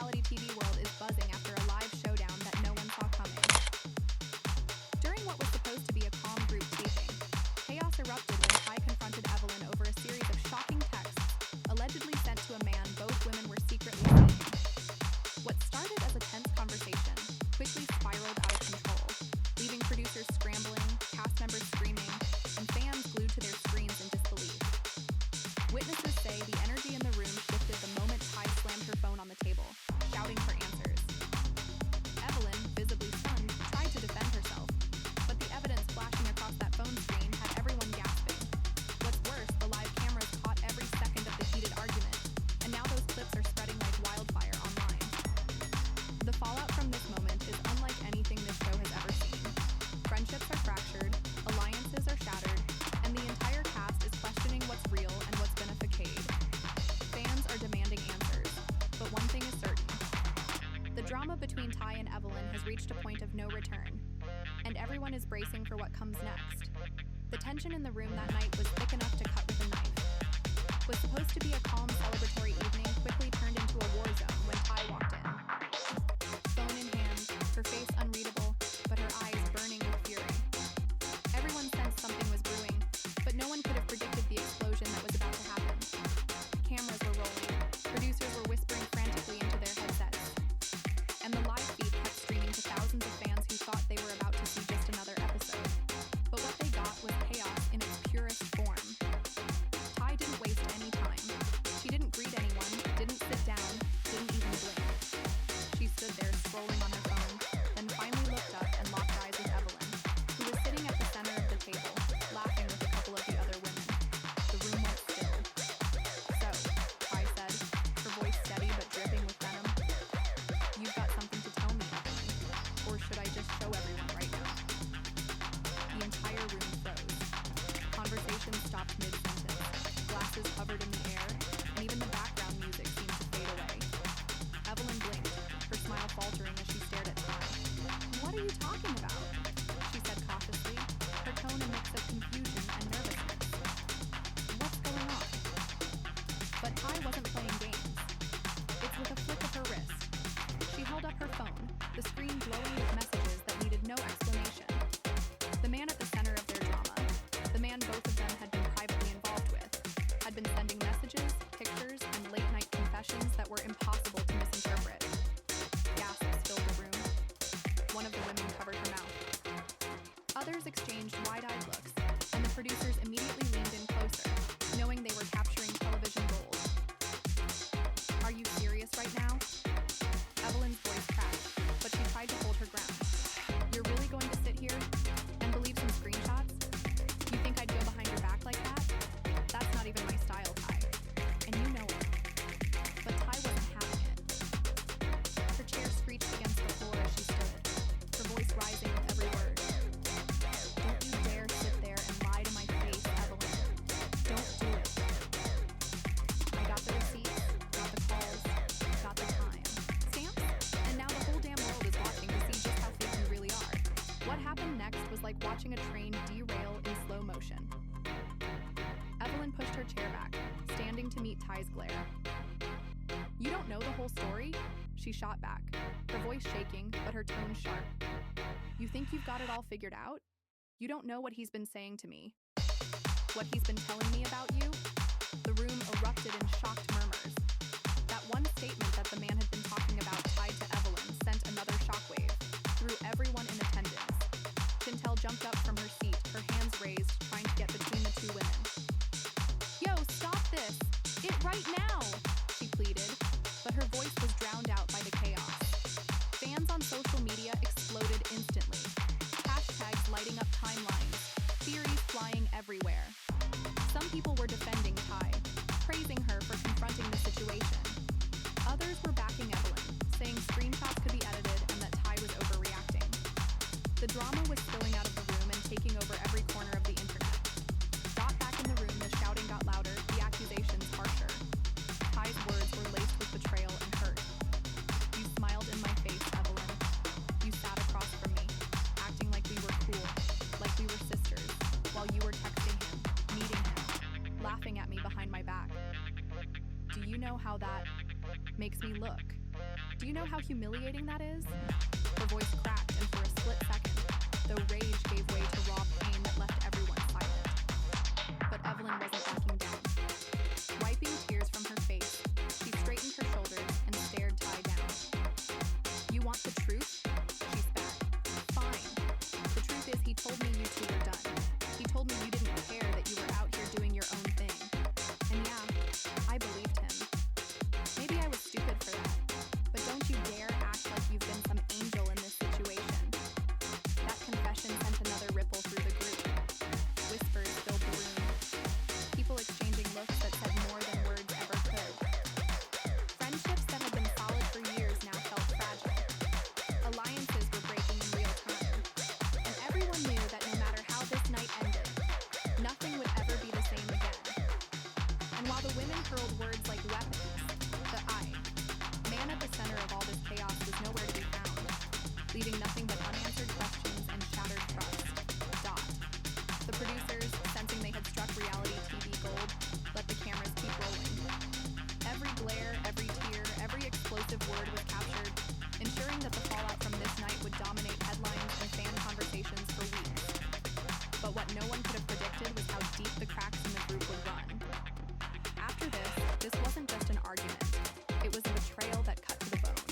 reality TV world is buzzing after a live showdown that no one saw coming. During what was supposed to be a calm group taping, chaos erupted when Tai confronted Evelyn over a series of shocking texts allegedly sent to a man both women were secretly seeing. What started as a tense conversation quickly spiraled out of control, leaving producers scrambling, cast members screaming, and fans glued to their screens in disbelief. Witnesses say the energy in the room shifted the moment Tai slammed her phone on the table, shouting for answers. Evelyn, visibly stunned, tried to defend herself, but the evidence flashing across that phone screen had everyone gasping. What's worse, the live cameras caught every second of the heated argument, and now those clips are spreading like wildfire online. The fallout from this moment is unlike anything this show has ever seen. Friendships are fractured, alliances are shattered, and the entire cast is questioning what's real and what's been a facade. Fans are demanding answers, but one thing is certain. The drama between Tai and Evelyn has reached a point of no return, and everyone is bracing for what comes next. The tension in the room that night was thick enough to cut with a knife. Was supposed to be a calm, celebratory evening quickly turned into a war zone when Tai walked in. Phone in hand, her face unreadable, but her eyes burning with fury. Everyone sensed something was brewing, but no one could have predicted the explosion that was about to happen. Cameras were rolling, producers were whispering frantically into their headsets, and the live feed kept streaming to thousands of fans who thought they were about to see just another episode. But what they got was chaos in its purest form. Tai didn't waste any time. She didn't greet anyone, didn't sit down, didn't even blink. She stood there scrolling on her phone, then finally looked up and locked eyes with Evelyn, who was sitting at the center of the table, laughing with a couple of the other women. The room went still. So, Tai said, her voice steady but dripping with venom, "You've got something to tell me, Evelyn. Or should I just show everyone right now?" The entire room froze. Conversation stopped mid-sentence. Glasses hovered in the air, and even the background music seemed to fade away. Evelyn blinked, her smile faltering as she stared at Tai. "What are you talking about?" she said cautiously, her tone a mix of confusion and nervousness. "What's going on?" But Tai wasn't playing games. It's with a flick of her wrist. She held up her phone, the screen glowing with messages that needed no explanation. The man at the center of their drama, the man both of them had been privately involved with, had been sending messages, pictures, and late-night confessions that were impossible to misinterpret. Gasps filled the room. One of the women covered her mouth. Others exchanged wide-eyed looks, and the producers immediately leaned in closer, knowing they were capturing television gold. "Are you serious right now?" Evelyn's voice cracked, but she tried to hold her ground. "You're really going to sit here and believe some screenshots? You think I'd go behind your back like that? That's not even my style, Tai. And you know it." But Tai wasn't having it. Her chair screeched against the floor as she stood, her voice rising with every word. "Don't you dare sit there and lie to my face, Evelyn. Don't do it. I got the receipts, got the calls, got the time. Stamps? And now the whole damn world is watching to see just how fake you really are." What happened next was like watching a train derail in slow motion. Evelyn pushed her chair back, standing to meet Tai's glare. "You don't know the whole story?" she shot back, her voice shaking, but her tone sharp. "You think you've got it all figured out? You don't know what he's been saying to me. What he's been telling me about you?" The room erupted in shocked murmurs. That one statement that the man had been talking about tied to Evelyn sent another shockwave through everyone in attendance. Chantel jumped up from her seat, her hands raised, trying to get between the two women. "Yo, stop this! It right now!" she pleaded, but her voice was drowned out by the chaos. Fans on social media exploded instantly. Hashtags lighting up timelines, theories flying everywhere. Some people were defending Tai, praising her for confronting the situation. Others were backing Evelyn, saying screenshots could be edited and that Tai was overreacting. The drama was spilling out of the room and taking over every corner of the internet. Got back in the room, the shouting got louder, the accusations harsher. Tai's words were laced with betrayal and hurt. "You smiled in my face, Evelyn. You sat across from me, acting like we were cool, like we were sisters, while you were texting him, meeting him, laughing at me behind my back. Do you know how that makes me look? Do you know how humiliating that is? Her voice cracked, and for a split second, the rage gave way to raw pain that left everyone silent. But Evelyn wasn't backing down. Wiping tears from her face, she straightened her shoulders and stared Tai down. "You want the truth?" she spat. "Fine. The truth is he told me you two were done. He told me you didn't care, that you were out here doing your own thing. And yeah, I believed him. Maybe I was stupid for that, but don't you dare act like you've been some angel in this situation." That confession sent another ripple through the group. Whispers filled the room. People exchanging looks that said more than words ever could. Friendships that had been solid for years now felt fragile. Alliances were breaking in real time. And everyone knew that no matter how this night ended, nothing would ever be the same again. And while the women hurled words like weapons, the man at the center of all this chaos was nowhere to be found, leaving nothing but unanswered questions and shattered trust. The producers, sensing they had struck reality TV gold, let the cameras keep rolling. Every glare, every tear, every explosive word was captured, ensuring that the fallout from this night would dominate headlines and fan conversations for weeks. But what no one could have predicted was how deep the cracks in the group would run. After this wasn't just an argument. It was a betrayal that cut to the bone.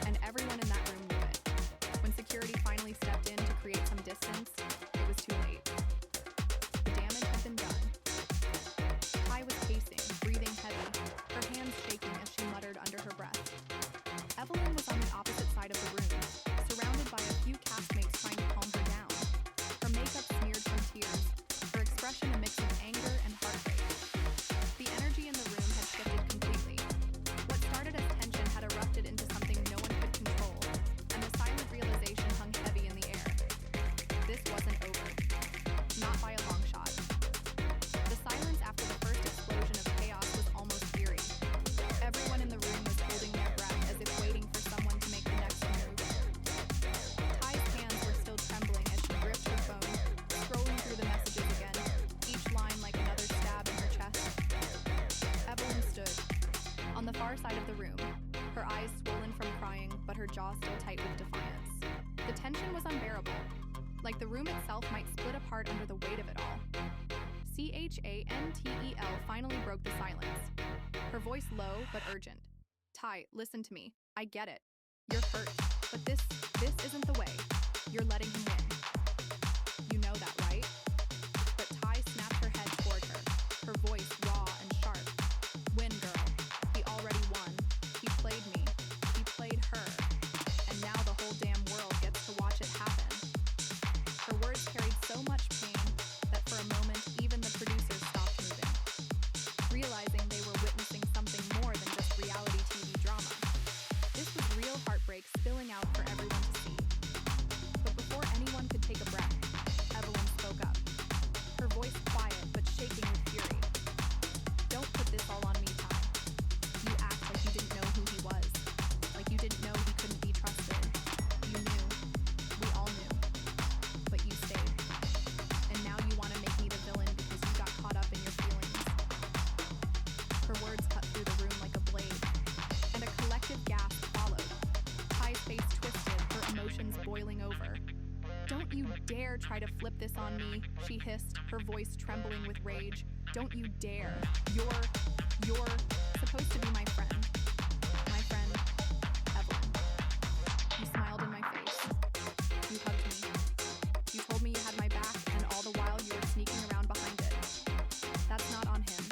And everyone in that room knew it. When security finally stepped in to create some distance, it was too late. The damage had been done. Tai was pacing, breathing heavy, her hands shaking as she muttered under her breath. Evelyn was on the opposite side of the room, surrounded by a few castmates trying to calm her down. Her makeup smeared from tears, her expression a mix of anger and heartbreak. The energy in the room had shifted completely. What started as tension had erupted into something no one could control, and the silent realization hung heavy in the air. This wasn't over. Not by a long shot. The silence after the first explosion of chaos was almost eerie. Everyone in the room was holding their breath as if waiting for someone to make the next move. Tai's hands were still trembling as she gripped her phone, scrolling through the messages again, each line like another stab in her chest. Evelyn stood. On the far side of the room, her eyes swollen from crying, but her jaw still tight with defiance. The tension was unbearable, like the room itself might split apart under the weight of it all. Chantel finally broke the silence, her voice low but urgent. "Tai, listen to me. I get it. You're hurt, but this isn't the way. You're letting him win. You know that, right?" But Tai snapped her head toward her, her voice raw and sharp. "Win, girl. He already won. He played me. He played her. And now the whole damn world gets to watch it happen." Her words carried so much pain that for a moment even the producers stopped moving, realizing they were witnessing something more than just reality TV drama. This was real heartbreak spilling out for everyone to see. But before anyone could take a breath, Evelyn spoke up, her voice quiet but shaking with fury. "Don't put this all on me, Tai. You act like you didn't know who he was, like you didn't know he couldn't be trusted. You knew. We all knew. But you stayed. And now you want to make me the villain because you got caught up in your feelings." Her words cut through the room like a blade, and a collective gasp followed. Tai's face twisted, her emotions boiling over. "Don't you dare try to flip this on me," she hissed, her voice trembling with rage. "Don't you dare. You're supposed to be my friend. My friend, Evelyn. You smiled in my face. You hugged me. You told me you had my back, and all the while you were sneaking around behind it. That's not on him.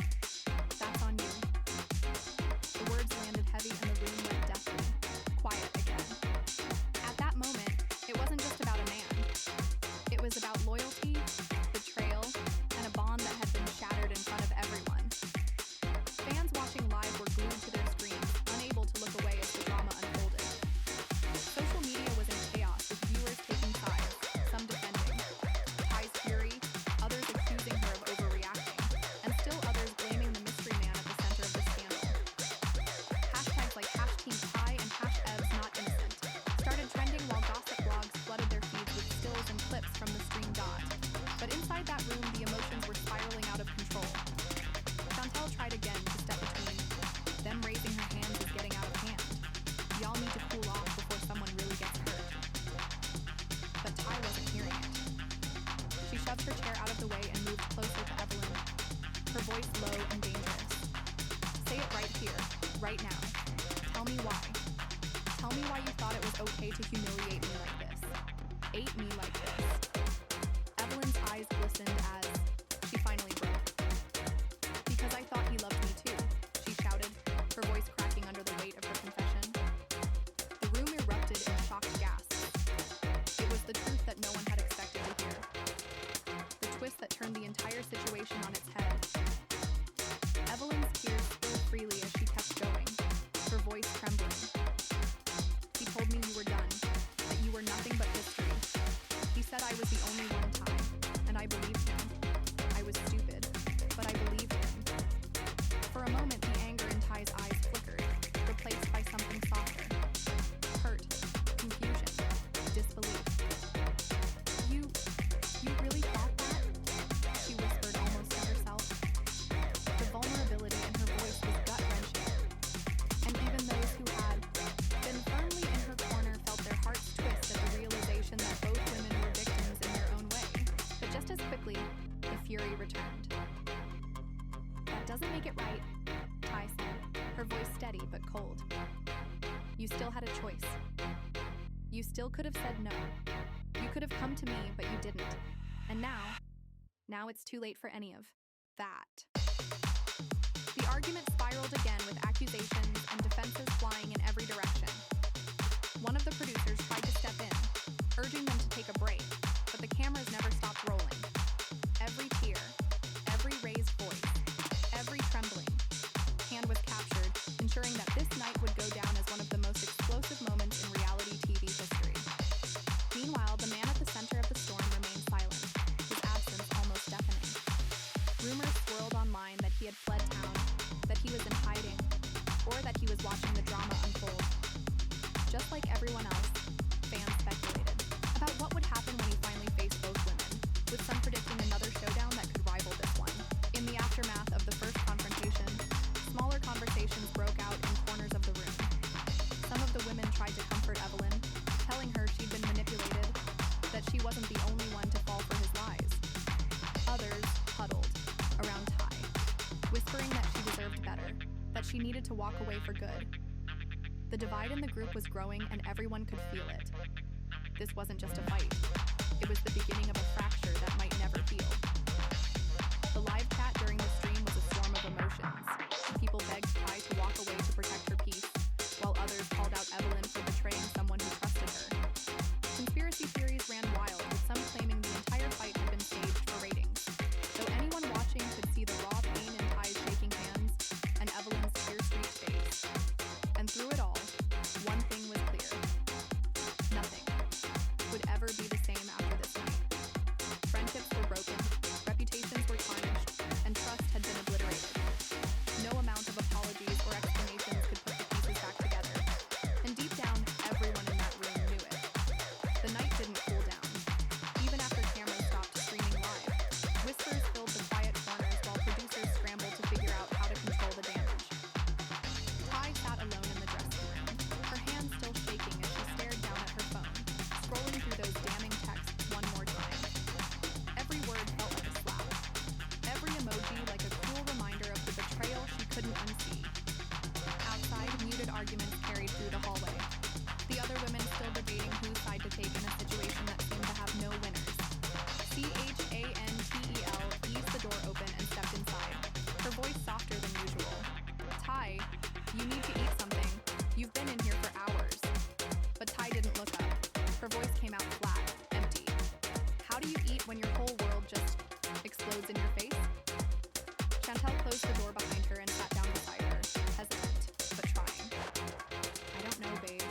That's on you." The words landed heavy and the room went deathly quiet again. At that moment, it wasn't just about a man. It was about loyalty, betrayal, and a bond that had been shattered in front of everyone. Fans watching live were glued to their screens, shoved her chair out of the way and moved closer to Evelyn, her voice low and dangerous. Say it right here, right now. Tell me why. Tell me why you thought it was okay to humiliate me like this. Ate me like this. Evelyn's eyes glistened as she finally broke. Because I thought he loved me too, she shouted, her voice cracking under the weight of her confession. The room erupted in shocked gasps. It was the truth that no one had expected to hear. The twist that turned the entire situation on its head. Evelyn's tears spilled freely as she kept going, her voice trembling. He told me you were done, that you were nothing but history. He said I was the only one time, and I believed him. I was stupid, but I believed him. For a moment, the anger in Ty's eyes flickered, replaced by something softer. Hurt, confusion, disbelief. You really thought that? She whispered almost to herself. The vulnerability in her voice was gut-wrenching. And even those who had been firmly in her corner felt their hearts twist at the realization that both women were victims in their own way. But just as quickly, the fury returned. That doesn't make it right, Tai said, her voice steady but cold. You still had a choice. You still could have said no. You could have come to me, but you didn't. And now it's too late for any of that. The argument spiraled again with accusations and defenses flying in every direction. One of the producers tried to step in, urging them to take a break, but the cameras never stopped rolling. Every tear, every raised voice, every trembling hand was captured, ensuring that this night would go down as one of the most explosive moments in reality TV history. Meanwhile, the man at the center of the storm remained silent, his absence almost deafening. Rumors swirled online that he had fled town, that he was in hiding, or that he was watching the drama unfold. Just like everyone else, fans speculated about what would happen when he finally faced both women, with some predicting another showdown that could rival this one. In the aftermath of the first confrontation, smaller conversations broke out in corners of the room. Some of the women tried to comfort Evelyn, telling her she'd been manipulated, that she wasn't the only one to fall for his lies. Others huddled around Tai, whispering that she deserved better, that she needed to walk away for good. The divide in the group was growing and everyone could feel it. This wasn't just a fight. It was the beginning of a fracture that might never heal. The live chat during the stream was a storm of emotions. People begged Tai to walk away to protect her peace, while others called out Evelyn for betraying someone who trusted her. Conspiracy theories ran wild, with some claiming the entire fight had been staged for ratings. Though anyone watching could see the raw pain in Ty's shaking hands and Evelyn's tear-streaked face. And through it all, one thing was clear. Nothing would ever be the same after this night. Friendships were broken, reputations were tarnished, and trust had been obliterated. No amount of apologies or explanations could put the pieces back together. And deep down, everyone in that room knew it. The night didn't cool down. Even after cameras stopped streaming live, whispers filled the quiet corners while producers scrambled to figure out how to control the damage. Tai sat alone in the dressing room, her hands still shaking as she stared down at her phone, scrolling through those damning texts one more time. Every word felt like a slap. Every emoji like a cruel reminder of the betrayal she couldn't unsee. Outside, muted arguments carried through the hallway. The other women still debating whose side to take in a situation that seemed to have no winners. Chantel eased the door open and stepped inside, her voice softer than usual. Tai, you need to eat something. You've been in here for hours. But Tai didn't look up. Her voice came out flat, empty. How do you eat when your whole world just explodes in your face? Chantel closed the door behind her and sat down beside her, hesitant, but trying. I don't know, babe.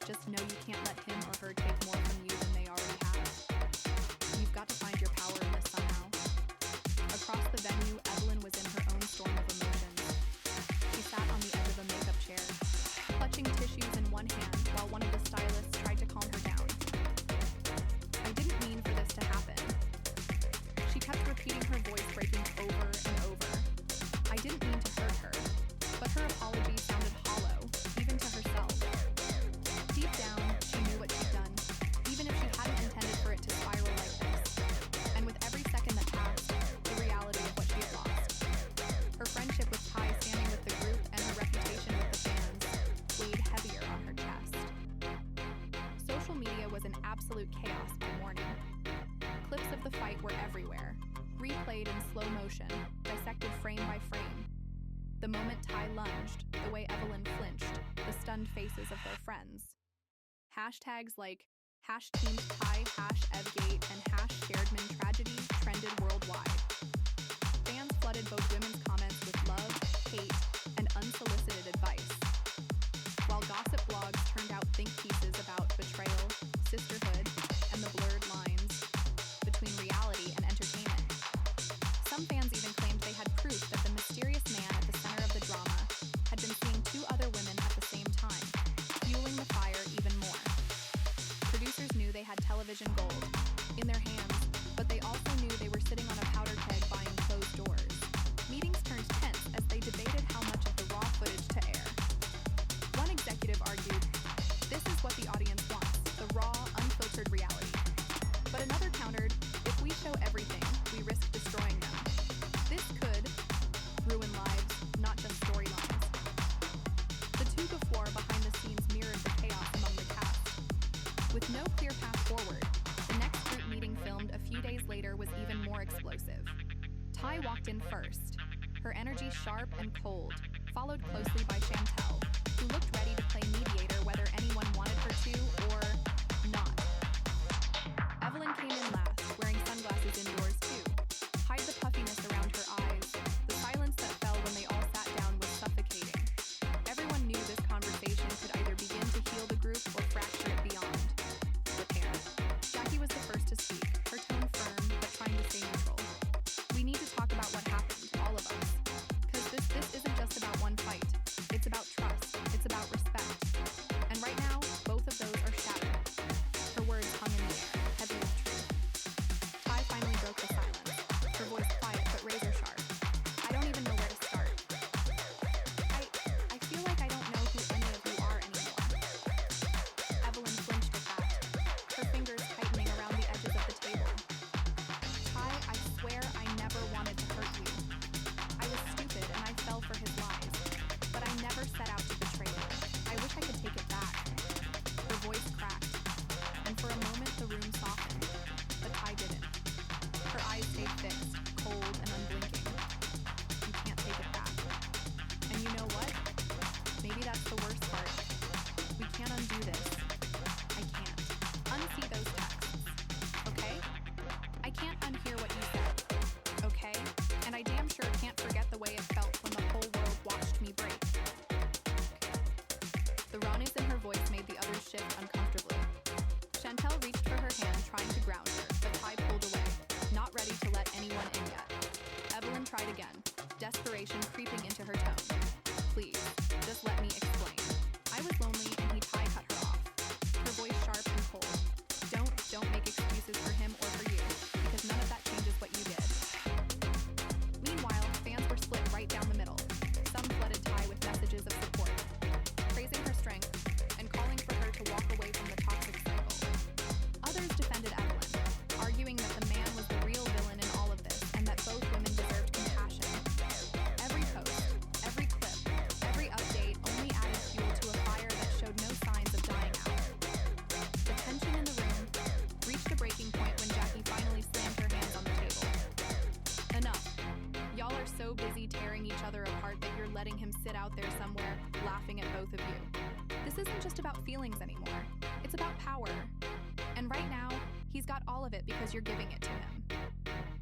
Just know you can't let him or her take more from you than they already have. You've got to find your power in this somehow. Across the venue, Evelyn was in her own storm of emotions. She sat on the edge of a makeup chair, clutching tissues in one hand while one of the stylists tried to calm her down. I didn't mean for this to happen. She kept repeating, her voice breaking over and over. I didn't mean to hurt her, but her apology sounded hollow, even to herself. Deep down, she knew what she'd done, even if she hadn't intended for it to spiral like this. And with every second absolute chaos by morning. Clips of the fight were everywhere, replayed in slow motion, dissected frame by frame. The moment Tai lunged, the way Evelyn flinched, the stunned faces of their friends. Hashtags like #TeamTai, #Evgate, and #SharedMan tragedy trended worldwide. Fans flooded both women's comments with love, hate, and unsolicited advice, while gossip blogs turned out think pieces about betrayal, sisterhood, and the blurred lines between reality and entertainment. Some fans even claimed they had proof that the mysterious man at the center of the drama had been seeing two other women at the same time, fueling the fire even more. Producers knew they had television gold in their hands, but they also knew they were sitting on a powder keg behind closed doors. Meetings turned tense as they debated how much of the raw footage to air. One executive argued, "This is what the audience wants, the raw, unfiltered reality." But another countered, "If we show everything, we risk destroying them. This could ruin lives, not just storylines." The two-before behind the scenes mirrored the chaos among the cast. With no clear path forward, the next group meeting filmed a few days later was even more explosive. Tai walked in first, her energy sharp and cold, followed closely by Chantel, who looked ready to play mediator whether anyone wanted her to or not. Evelyn came in last, wearing sunglasses indoors too. Hide the puffiness around her eyes. The silence that fell when they all sat down was suffocating. Everyone knew this conversation could either begin to heal the group or fracture it beyond repair. Jackie was the first to speak, her tone firm but trying to stay neutral. "We need to talk about what happened, all of us. Because this isn't just about one fight. It's about trust. It's about respect. And right now, both of those are shattered." Her words hung in the air, heavy with truth. Tai finally broke the silence, her voice quiet but razor sharp. "I don't even know where to start. I feel like I don't know who any of you are anymore." Evelyn flinched at that, her fingers tightening around the edges of the table. "Tai, I swear I never wanted to hurt you. I was stupid and I fell for his lies, but I never set out to betray you. I wish I could take it back." Her voice cracked, and for a moment the room softened, but Tai didn't. Her eyes stayed fixed, cold and unblinking. "You can't take it back. And you know what? Maybe that's the worst part. We can't undo this. I can't. Unsee those texts. Okay? I can't unhear what you said. Okay? And I damn sure can't forget the way it felt when the whole world watched me break." The rawness in her voice made the others shift uncomfortably. Chantel reached for her hand, trying to ground her, but Tai pulled away, not ready to let anyone in yet. Evelyn tried again, desperation creeping into her tone. "Please, just let me explain. I was lonely and Tai cut her off, her voice sharp and cold. Don't make excuses for him or for you, because none of that changes what you did." Meanwhile, fans were split right down the middle. Some flooded Tai with messages of support, praising her strength and calling for her to walk away from the toxic cycle. Others defended Evelyn, arguing that the man was the real villain in all of this and that both women deserved compassion. Every post, every clip, every update only added fuel to a fire that showed no signs of dying out. The tension in the room reached a breaking point when Jackie finally slammed her hands on the table. "Enough. Y'all are so busy tearing each other apart that you're letting him sit out there somewhere, laughing at both of you. This isn't just about feelings anymore. It's about power. And right now, he's got all of it because you're giving it to him."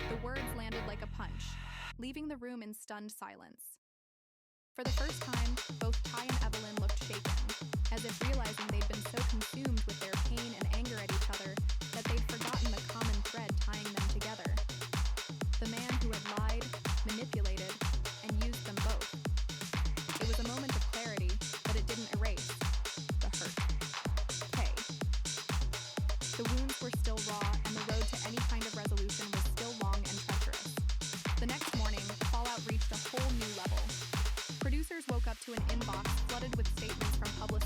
The words landed like a punch, leaving the room in stunned silence. For the first time, both Tai and Evelyn looked shaken, as if realizing they'd been so consumed with their pain and anger at each other that they'd forgotten the common thread tying them together. The man who had lied, manipulated, and used them both. It was a moment of clarity, but it didn't erase the hurt. Okay. The wounds were still raw, and the road to any kind of resolution was still long and treacherous. The next morning, fallout reached a whole new level. Producers woke up to an inbox flooded with statements from public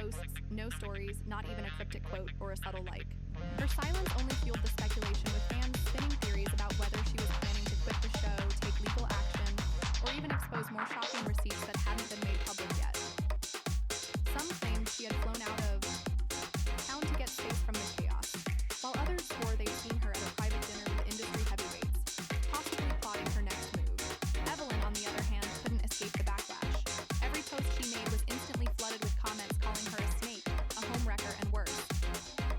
posts, no stories, not even a cryptic quote or a subtle like. Her silence only fueled the speculation, with fans spinning theories about whether she was planning to quit the show, take legal action, or even expose more shocking receipts that hadn't been made public yet. Some claimed she had flown out of town to get space from the chaos, while others swore they'd seen her at a private dinner with industry heavyweights, possibly plotting her next move. Evelyn, on the other hand, couldn't escape the backlash. Every post she made was instantly flooded with comments calling her a snake, a homewrecker, and worse.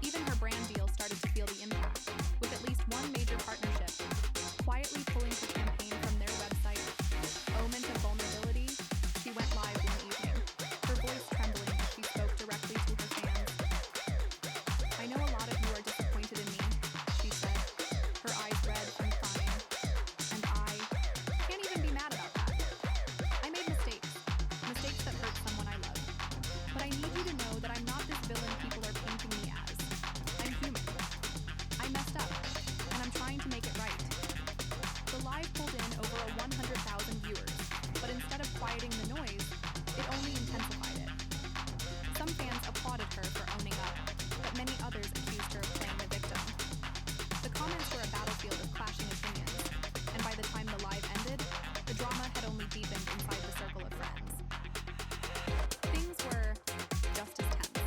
Even her brand deal started to feel the impact, with at least one major partnership quietly pulling her campaign from their website. Omen of vulnerability, she went live one evening, her voice trembling as she spoke directly to her fans. "I know a lot of you are disappointed in me," she said, her eyes red from crying. "And I can't even be mad about that. I made mistakes that hurt someone I love. But I need you to know that I'm not this villain people are painting me as. I'm human. I messed up, and I'm trying to make it right." The live pulled in over 100,000 viewers, but instead of quieting the noise, it only intensified it. Some fans applauded her for owning up, but many others accused her of playing the victim. The comments were a battlefield of clashing opinions, and by the time the live ended, the drama had only deepened inside the circle of friends. Things were just as tense.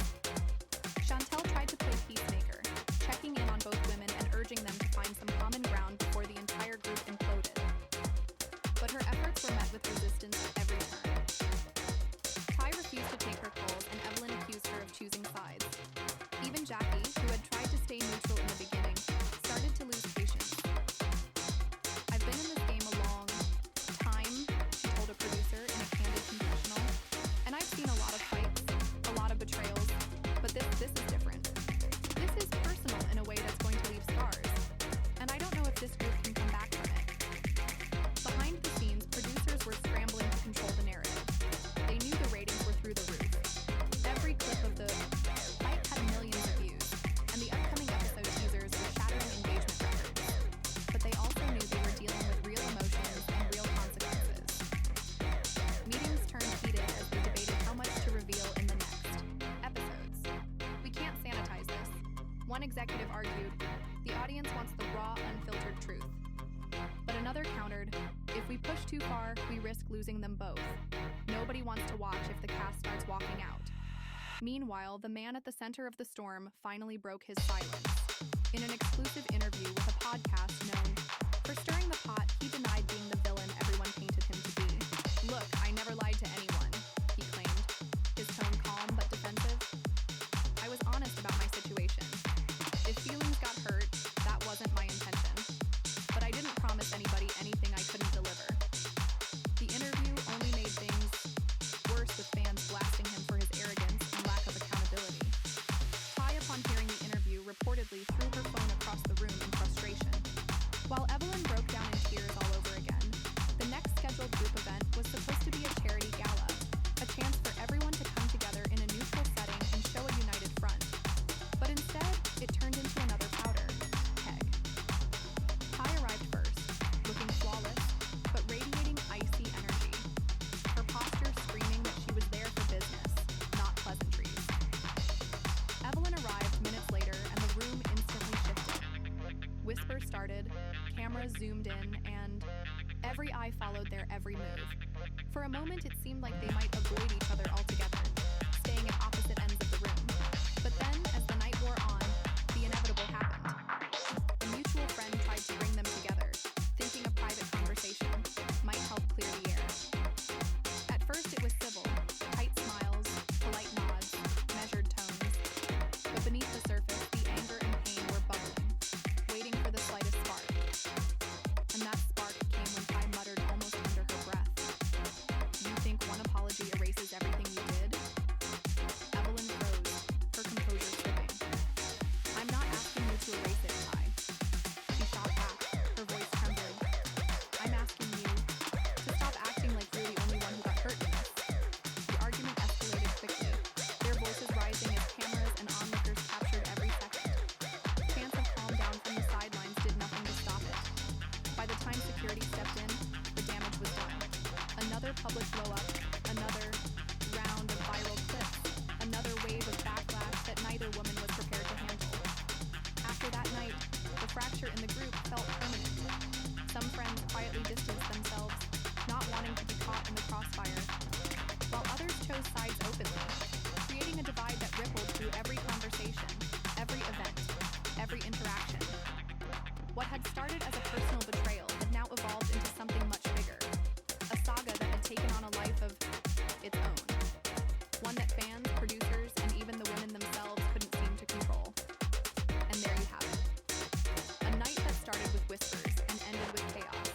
Chantel tried to play peacemaker, checking in on both women and urging them to find some common ground before the entire group imploded. But her efforts were met with resistance at every turn. Tai refused to take her calls, and Evelyn accused her of choosing sides. Even Jackie, who had tried to stay neutral in the beginning, started to lose patience. "I've been in this game a long time," she told a producer in a candid confessional, "and I've seen a lot of fights, a lot of betrayals, but this is different. This is personal in a way that's going to leave scars, and I don't know if this group can come back from it." Behind the scenes, producers were scrambling to control the narrative. They knew the ratings were through the roof. Every clip of the fight had millions of views, and the upcoming episode teasers were shattering engagement records. But they also knew they were dealing with real emotions and real consequences. Meetings turned heated as they debated how much to reveal in the next episodes. "We can't sanitize this," one executive argued. "The audience wants the raw, unfiltered truth." But another countered, "If we push too far, we risk losing them both. Nobody wants to watch if the cast starts walking out." Meanwhile, the man at the center of the storm finally broke his silence. In an exclusive interview with a podcast known for stirring the pot, he denied being the villain everyone painted him to be. "Look, I never lied to anyone," he claimed, his tone calm but defensive. "I was honest about my situation. If feelings got hurt, that wasn't my intention. But I didn't promise anybody anything I couldn't deliver." The interview only made things worse, with fans blasting him for his arrogance and lack of accountability. Tai, upon hearing the interview, reportedly threw her phone across the room in frustration. While Evelyn broke down in tears all over again, the next scheduled group event was supposed to be a charity gala, a chance for everyone to come together in a neutral setting and show a united front. But instead, it turned into another powder keg. Tai arrived first, looking flawless, but radiating icy energy. Her posture screaming that she was there for business, not pleasantries. Evelyn arrived minutes later, and the room instantly shifted. Whispers started, cameras zoomed in, and every eye followed their every move. For a moment, it seemed like they might avoid each other altogether, staying at opposite ends of the room. But then, as the night wore on, the inevitable happened. A mutual friend tried to bring them together, thinking a private conversation might help clear the air. At first, it was civil, tight smiles, polite nods, measured tones. But beneath the surface, the anger and pain were bubbling, waiting for the slightest spark. And that spark came when Tai muttered almost under her breath, "You think one apology erases everything you did?" Evelyn froze, her composure slipping. "I'm not asking you to erase it, Tai." She shot back, her voice trembling. "I'm asking you to stop acting like you're the only one who got hurt in this." The argument escalated quickly, their voices rising as cameras and onlookers captured every second. Fans have calmed down from the sidelines did nothing to stop it. By the time security stepped in, the damage was done. Another public blow-up, another round of viral clips, another wave chose sides openly, creating a divide that rippled through every conversation, every event, every interaction. What had started as a personal betrayal had now evolved into something much bigger, a saga that had taken on a life of its own, one that fans, producers, and even the women themselves couldn't seem to control. And there you have it. A night that started with whispers and ended with chaos.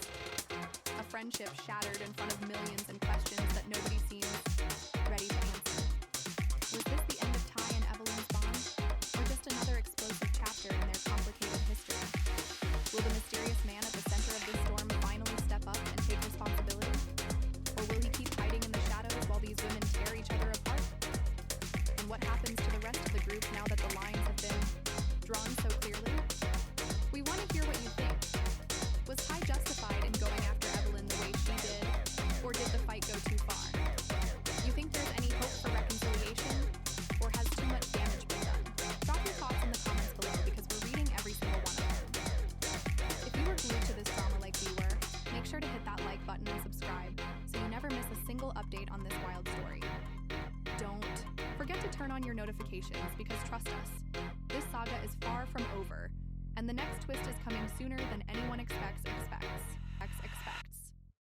A friendship shattered in front of millions and questions that nobody seems ready to answer. Was this the end of Tai and Evelyn's bond, or just another explosive chapter in their complicated history? Will the mysterious man at the center of this storm finally step up and take responsibility? Or will he keep hiding in the shadows while these women tear each other apart? And what happens to the rest of the group now that the lines have been drawn so clearly? We want to hear what you think. Was Tai justified in going after Evelyn the way she did, or did the fight go too far? You think there's any hope for reconciliation, or has too much damage been done? Drop your thoughts in the comments below because we're reading every single one of them. If you were glued to this drama like we were, make sure to hit that like button and subscribe so you never miss a single update on this wild story. Don't forget to turn on your notifications because trust us, this saga is far from over, and the next twist is coming sooner than anyone expects